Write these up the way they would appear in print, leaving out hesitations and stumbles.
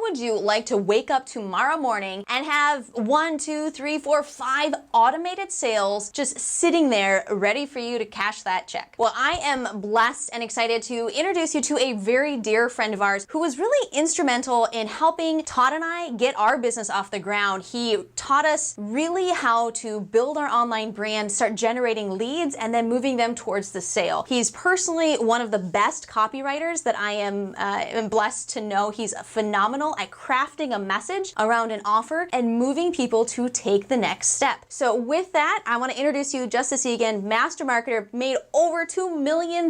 would you like to wake up tomorrow morning and have 1, 2, 3, 4, 5 automated sales just sitting there ready for you to cash that check? Well, I am blessed and excited to introduce you to a very dear friend of ours who was really instrumental in helping Todd and I get our business off the ground. He taught us really how to build our online brand, start generating leads, and then moving them towards the sale. He's personally one of the best copywriters that I am blessed to know. He's phenomenal at crafting a message around an offer and moving people to take the next step. So with that, I want to introduce you Justice Egan, master marketer, made over $2 million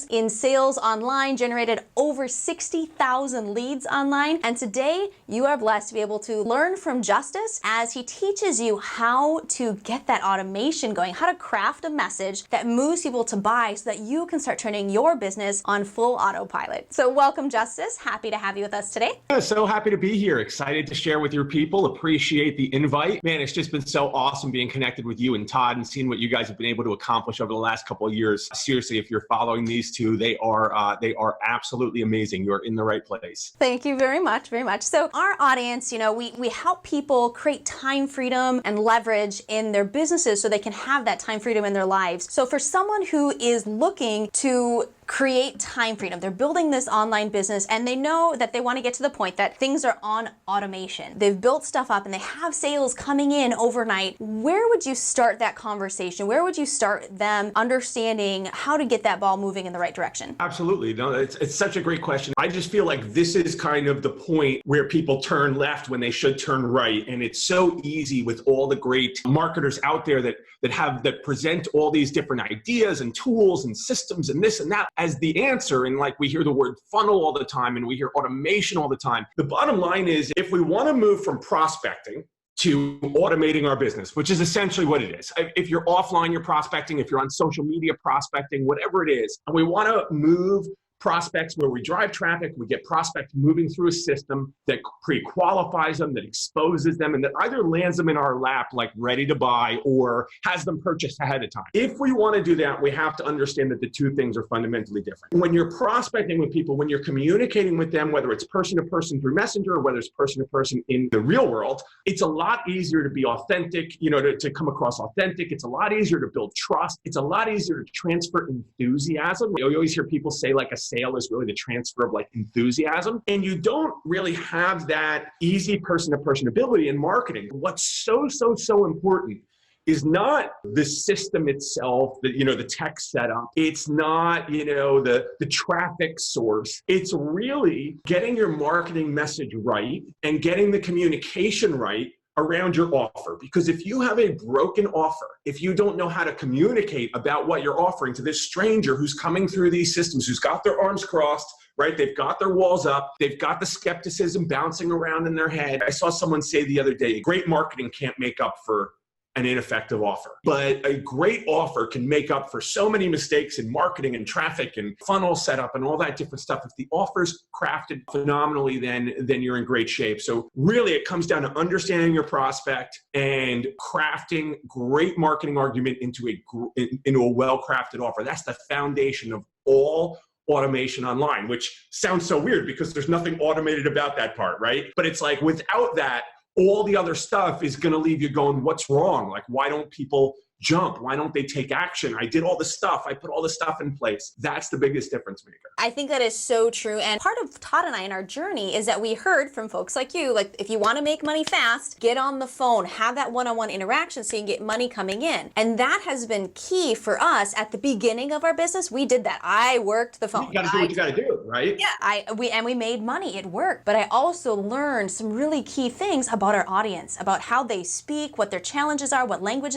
in sales online, generated over 60,000 leads online. And today you are blessed to be able to learn from Justice as he teaches you how to get that automation going, how to craft a message that moves people to buy so that you can start turning your business on full autopilot. So welcome, Justice. Happy to have you with us today. Yeah, so happy to be here. Excited to share with your people. Appreciate the invite. Man, it's just been so awesome being connected with you and Todd and seeing what you guys have been able to accomplish over the last couple of years. Seriously, if you're following these two, they are absolutely amazing. You're in the right place. Thank you very much, very much. So our audience, we help people create time freedom and leverage in their businesses so they can have that time freedom in their lives. So for someone who is looking to create time freedom, they're building this online business and they know that they want to get to the point that things are on automation. They've built stuff up and they have sales coming in overnight. Where would you start that conversation? Where would you start them understanding how to get that ball moving in the right direction? Absolutely. No, it's such a great question. I just feel like this is kind of the point where people turn left when they should turn right. And it's so easy with all the great marketers out there that present all these different ideas and tools and systems and this and that as the answer. And like we hear the word funnel all the time and we hear automation all the time. The bottom line is if we want to move from prospecting to automating our business, which is essentially what it is. If you're offline, you're prospecting, if you're on social media prospecting, whatever it is, and we want to move prospects where we drive traffic, we get prospects moving through a system that pre-qualifies them, that exposes them, and that either lands them in our lap like ready to buy or has them purchased ahead of time. If we want to do that, we have to understand that the two things are fundamentally different. When you're prospecting with people, when you're communicating with them, whether it's person to person through Messenger or whether it's person to person in the real world, it's a lot easier to be authentic, to come across authentic. It's a lot easier to build trust. It's a lot easier to transfer enthusiasm. You always hear people say like a sale is really the transfer of like enthusiasm. And you don't really have that easy person-to-person ability in marketing. What's so important is not the system itself, the tech setup. It's not, the traffic source. It's really getting your marketing message right and getting the communication right around your offer. Because if you have a broken offer, if you don't know how to communicate about what you're offering to this stranger who's coming through these systems, who's got their arms crossed, right? They've got their walls up. They've got the skepticism bouncing around in their head. I saw someone say the other day, great marketing can't make up for an ineffective offer. But a great offer can make up for so many mistakes in marketing and traffic and funnel setup and all that different stuff. If the offer's crafted phenomenally, then you're in great shape. So really it comes down to understanding your prospect and crafting great marketing argument into a well-crafted offer. That's the foundation of all automation online, which sounds so weird because there's nothing automated about that part, right? But it's like without that, all the other stuff is going to leave you going, what's wrong? Like, why don't people jump? Why don't they take action? I did all the stuff. I put all the stuff in place. That's the biggest difference maker. I think that is so true. And part of Todd and I in our journey is that we heard from folks like you, like if you want to make money fast, get on the phone, have that one-on-one interaction so you can get money coming in. And that has been key for us at the beginning of our business. We did that. I worked the phone. You got to do what you got to do, right? Yeah, we made money. It worked. But I also learned some really key things about our audience, about how they speak, what their challenges are, what language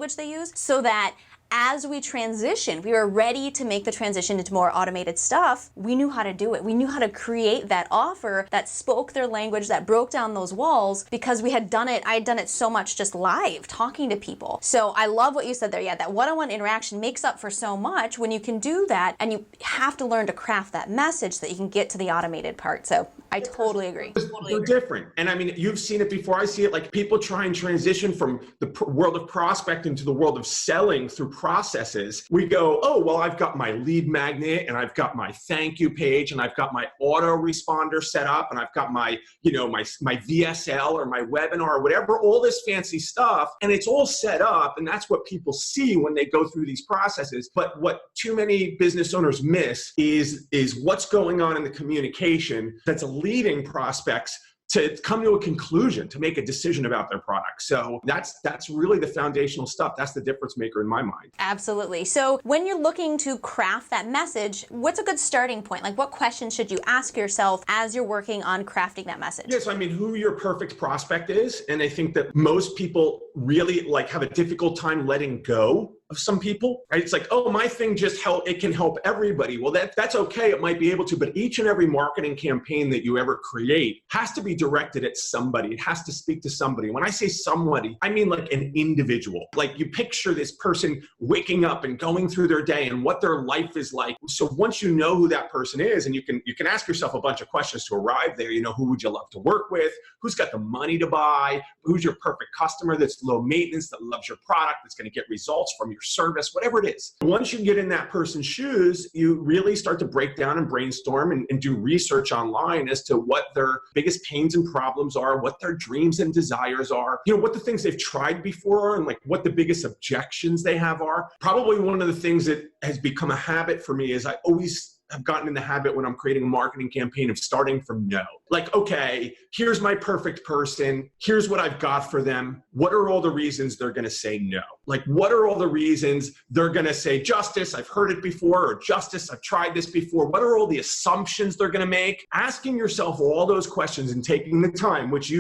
they use, so that as we transitioned, we were ready to make the transition into more automated stuff. We knew how to do it. We knew how to create that offer that spoke their language, that broke down those walls, because we had done it. I had done it so much just live, talking to people. So I love what you said there. Yeah, that one-on-one interaction makes up for so much when you can do that, and you have to learn to craft that message so that you can get to the automated part. So I totally agree. They're different. And I mean, you've seen it before. I see it, like people try and transition from the world of prospecting to the world of selling through processes. We go, oh, well, I've got my lead magnet and I've got my thank you page and I've got my autoresponder set up and I've got my, my VSL or my webinar or whatever, all this fancy stuff. And it's all set up. And that's what people see when they go through these processes. But what too many business owners miss is what's going on in the communication that's leading prospects to come to a conclusion, to make a decision about their product. So that's really the foundational stuff. That's the difference maker in my mind. Absolutely. So when you're looking to craft that message, what's a good starting point? Like what questions should you ask yourself as you're working on crafting that message? Yes, I mean, who your perfect prospect is. And I think that most people really have a difficult time letting go of some people, right? It's like, oh, my thing it can help everybody. Well, that's okay. It might be able to, but each and every marketing campaign that you ever create has to be directed at somebody. It has to speak to somebody. When I say somebody, I mean like an individual. Like you picture this person waking up and going through their day and what their life is like. So once you know who that person is, and you can ask yourself a bunch of questions to arrive there, who would you love to work with? Who's got the money to buy? Who's your perfect customer that's low maintenance, that loves your product, that's going to get results from your service, whatever it is. Once you get in that person's shoes, you really start to break down and brainstorm and do research online as to what their biggest pains and problems are, what their dreams and desires are, what the things they've tried before are, and like what the biggest objections they have are. Probably one of the things that has become a habit for me is I always have gotten in the habit when I'm creating a marketing campaign of starting from no. Like, okay, here's my perfect person. Here's what I've got for them. What are all the reasons they're going to say no? Like, what are all the reasons they're going to say, Justice, I've heard it before, or Justice, I've tried this before. What are all the assumptions they're going to make? Asking yourself all those questions and taking the time, which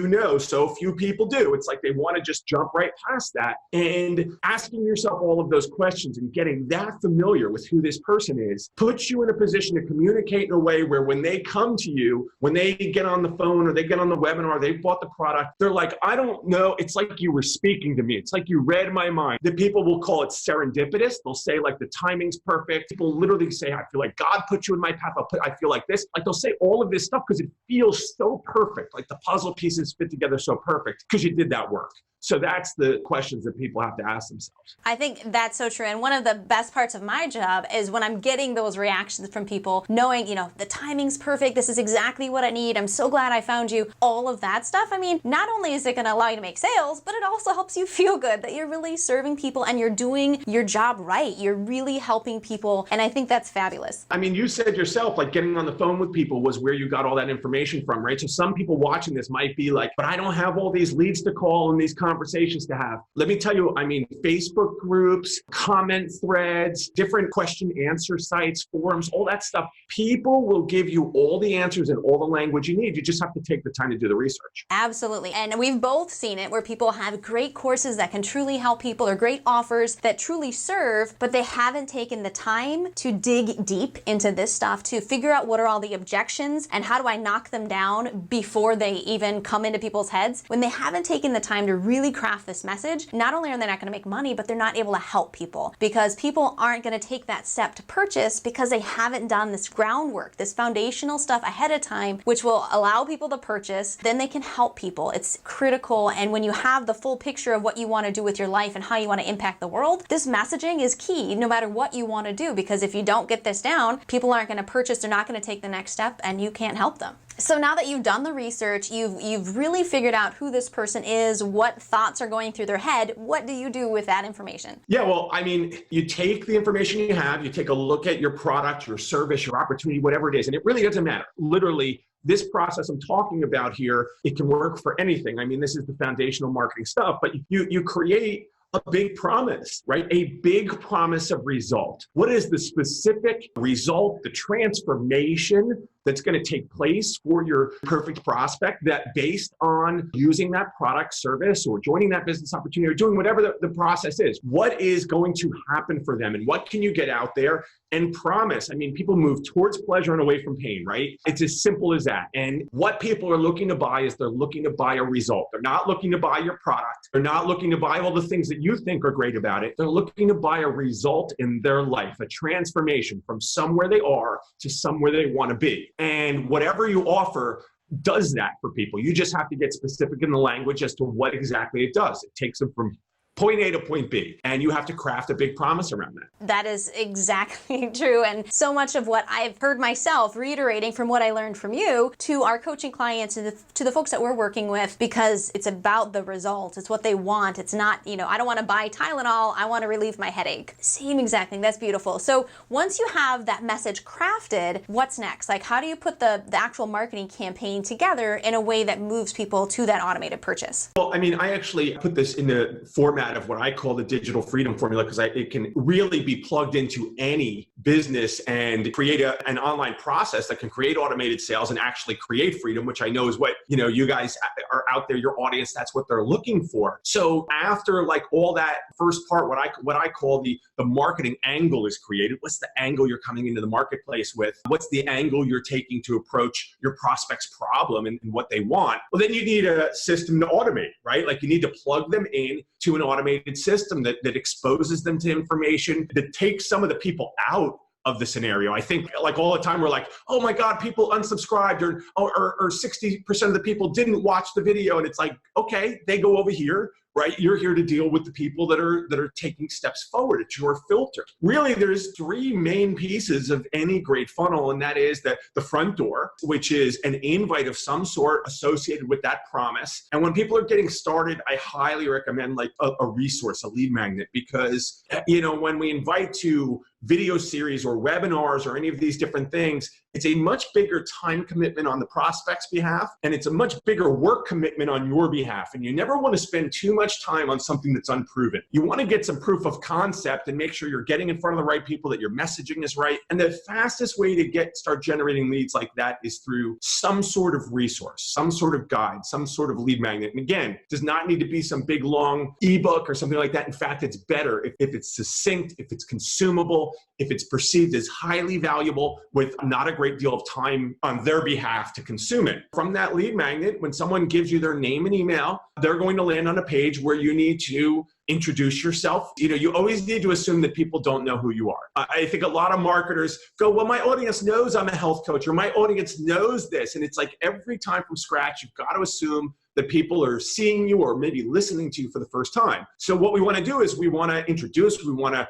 so few people do. It's like they want to just jump right past that. And asking yourself all of those questions and getting that familiar with who this person is puts you in a position to communicate in a way where when they come to you, when they get on the phone or they get on the webinar, they bought the product, they're like, I don't know. It's like you were speaking to me. It's like you read my mind. The people will call it serendipitous. They'll say like the timing's perfect. People literally say, I feel like God put you in my path. I feel like this. Like they'll say all of this stuff because it feels so perfect. Like the puzzle pieces fit together so perfect because you did that work. So that's the questions that people have to ask themselves. I think that's so true. And one of the best parts of my job is when I'm getting those reactions from people, knowing, the timing's perfect. This is exactly what I need. I'm so glad I found you. All of that stuff. I mean, not only is it going to allow you to make sales, but it also helps you feel good that you're really serving people and you're doing your job right. You're really helping people. And I think that's fabulous. I mean, you said yourself, like getting on the phone with people was where you got all that information from, right? So some people watching this might be like, but I don't have all these leads to call and these conversations to have. Let me tell you, I mean, Facebook groups, comment threads, different question answer sites, forums, all that stuff. People will give you all the answers and all the language you need. You just have to take the time to do the research. Absolutely. And we've both seen it where people have great courses that can truly help people or great offers that truly serve, but they haven't taken the time to dig deep into this stuff to figure out what are all the objections and how do I knock them down before they even come into people's heads. When they haven't taken the time to really craft this message, not only are they not going to make money, but they're not able to help people because people aren't going to take that step to purchase because they haven't done this groundwork, this foundational stuff ahead of time, which will allow people to purchase. Then they can help people. It's critical. And when you have the full picture of what you want to do with your life and how you want to impact the world, this messaging is key no matter what you want to do, because if you don't get this down, people aren't going to purchase. They're not going to take the next step and you can't help them. So now that you've done the research, you've really figured out who this person is, what thoughts are going through their head, what do you do with that information? Yeah, well, I mean, you take the information you have, you take a look at your product, your service, your opportunity, whatever it is, and it really doesn't matter. Literally, this process I'm talking about here, it can work for anything. I mean, this is the foundational marketing stuff, but you create a big promise, right? A big promise of result. What is the specific result, the transformation that's going to take place for your perfect prospect that based on using that product, service, or joining that business opportunity or doing whatever the process is? What is going to happen for them and what can you get out there and promise? I mean, people move towards pleasure and away from pain, right? It's as simple as that. And what people are looking to buy is they're looking to buy a result. They're not looking to buy your product. They're not looking to buy all the things that you think are great about it. They're looking to buy a result in their life, a transformation from somewhere they are to somewhere they want to be. And whatever you offer does that for people. You just have to get specific in the language as to what exactly it does. It takes them from point A to point B, and you have to craft a big promise around that. That is exactly true. And so much of what I've heard myself reiterating from what I learned from you to our coaching clients and to the folks that we're working with, because it's about the results. It's what they want. It's not, I don't want to buy Tylenol. I want to relieve my headache. Same exact thing. That's beautiful. So once you have that message crafted, what's next? Like, how do you put the actual marketing campaign together in a way that moves people to that automated purchase? Well, I actually put this in the format of what I call the digital freedom formula, because it can really be plugged into any business and create an online process that can create automated sales and actually create freedom, which I know is what, you guys are out there, your audience, that's what they're looking for. So after like all that first part, what I call the marketing angle is created. What's the angle you're coming into the marketplace with? What's the angle you're taking to approach your prospect's problem and what they want? Well, then you need a system to automate, right? Like you need to plug them in to an automated system that exposes them to information, that takes some of the people out of the scenario. I think like all the time we're like, oh my God, people unsubscribed or 60% of the people didn't watch the video. And it's like, okay, they go over here, right? You're here to deal with the people that are taking steps forward. It's your filter. Really, there's three main pieces of any great funnel, and that is the front door, which is an invite of some sort associated with that promise. And when people are getting started, I highly recommend like a resource, a lead magnet, because when we invite to video series or webinars or any of these different things, it's a much bigger time commitment on the prospect's behalf, and it's a much bigger work commitment on your behalf. And you never want to spend too much time on something that's unproven. You want to get some proof of concept and make sure you're getting in front of the right people, that your messaging is right. And the fastest way to start generating leads like that is through some sort of resource, some sort of guide, some sort of lead magnet. And again, it does not need to be some big long ebook or something like that. In fact, it's better if it's succinct, if it's consumable, if it's perceived as highly valuable with not a great deal of time on their behalf to consume it. From that lead magnet, when someone gives you their name and email, they're going to land on a page where you need to introduce yourself. You always need to assume that people don't know who you are. I think a lot of marketers go, well, my audience knows I'm a health coach, or my audience knows this. And it's like every time from scratch, you've got to assume that people are seeing you or maybe listening to you for the first time. So what we want to do is we want to introduce, we want to,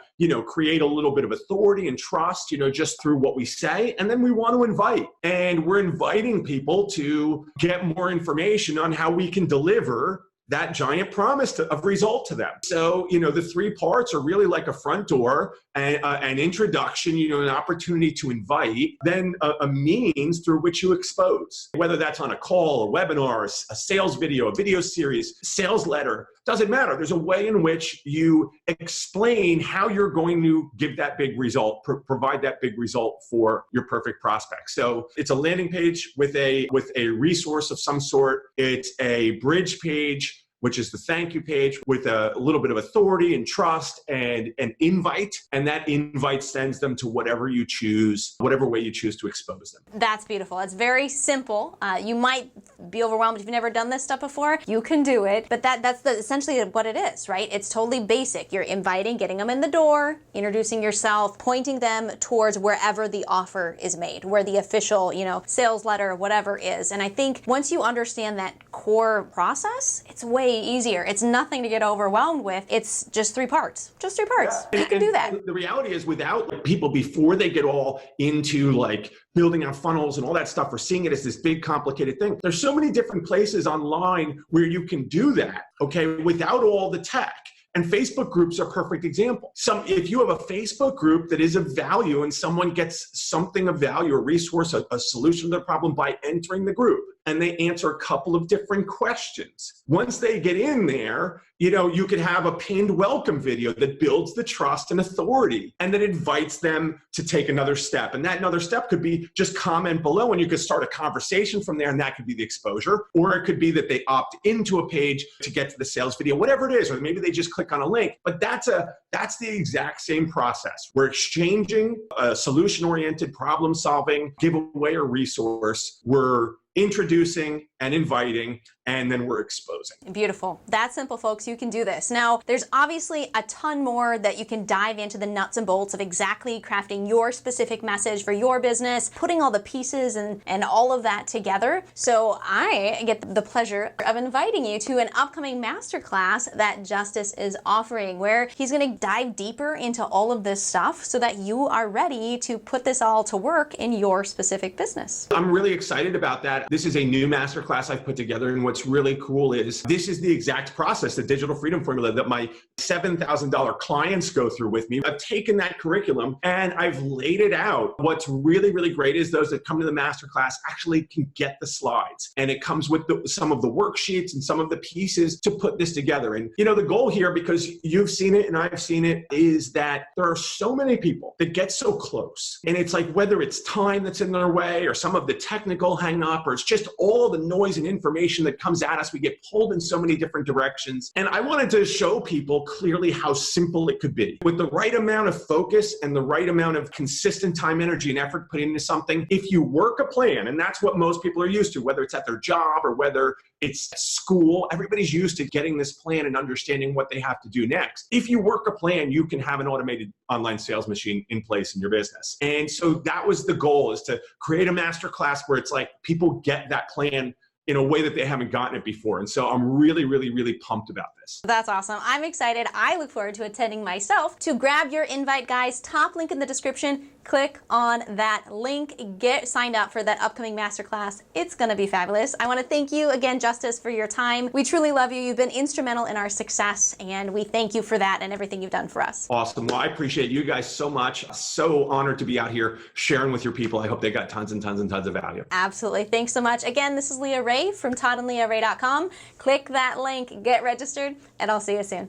create a little bit of authority and trust, just through what we say. And then we want to invite. And we're inviting people to get more information on how we can deliver that giant promise of result to them. So, the three parts are really like a front door, an introduction, an opportunity to invite, then a means through which you expose, whether that's on a call, a webinar, a sales video, a video series, sales letter, doesn't matter. There's a way in which you explain how you're going to give that big result, provide that big result for your perfect prospect. So it's a landing page with a resource of some sort. It's a bridge page, which is the thank you page with a little bit of authority and trust and an invite. And that invite sends them to whatever you choose, whatever way you choose to expose them. That's beautiful. It's very simple. You might be overwhelmed if you've never done this stuff before. You can do it, but that's essentially what it is, right? It's totally basic. You're inviting, getting them in the door, introducing yourself, pointing them towards wherever the offer is made, where the official, sales letter, whatever is. And I think once you understand that core process, it's way easier. It's nothing to get overwhelmed with. It's just three parts. Just three parts. Yeah. You can do that. The reality is, without people, before they get all into like building out funnels and all that stuff, or seeing it as this big complicated thing, there's so many different places online where you can do that, okay, without all the tech. And Facebook groups are a perfect example. If you have a Facebook group that is of value and someone gets something of value, a resource, a solution to their problem by entering the group, and they answer a couple of different questions. Once they get in there, you could have a pinned welcome video that builds the trust and authority and that invites them to take another step. And that another step could be just comment below, and you could start a conversation from there, and that could be the exposure. Or it could be that they opt into a page to get to the sales video, whatever it is, or maybe they just click on a link. But that's the exact same process. We're exchanging a solution-oriented problem solving, giveaway or resource. We're introducing and inviting, and then we're exposing. Beautiful. That's simple, folks. You can do this. Now, there's obviously a ton more that you can dive into the nuts and bolts of exactly crafting your specific message for your business, putting all the pieces and all of that together. So I get the pleasure of inviting you to an upcoming masterclass that Justice is offering, where he's going to dive deeper into all of this stuff so that you are ready to put this all to work in your specific business. I'm really excited about that. This is a new masterclass I've put together, and what's really cool is this is the exact process, the digital freedom formula that my $7,000 clients go through with me. I've taken that curriculum and I've laid it out. What's really, really great is those that come to the masterclass actually can get the slides, and it comes with some of the worksheets and some of the pieces to put this together. And the goal here, because you've seen it and I've seen it, is that there are so many people that get so close, and it's like whether it's time that's in their way or some of the technical hang up, or it's just all the noise and information that comes at us. We get pulled in so many different directions. And I wanted to show people clearly how simple it could be. With the right amount of focus and the right amount of consistent time, energy, and effort put into something, if you work a plan, and that's what most people are used to, whether it's at their job or whether it's school, everybody's used to getting this plan and understanding what they have to do next. If you work a plan, you can have an automated online sales machine in place in your business. And so that was the goal, is to create a masterclass where it's like people get that plan in a way that they haven't gotten it before. And so I'm really, really, really pumped about this. That's awesome. I'm excited. I look forward to attending myself. To grab your invite, guys, top link in the description. Click on that link. Get signed up for that upcoming masterclass. It's going to be fabulous. I want to thank you again, Justice, for your time. We truly love you. You've been instrumental in our success, and we thank you for that and everything you've done for us. Awesome. Well, I appreciate you guys so much. So honored to be out here sharing with your people. I hope they got tons and tons and tons of value. Absolutely. Thanks so much. Again, this is Leah Ray from ToddandLeahRay.com. Click that link, get registered, and I'll see you soon.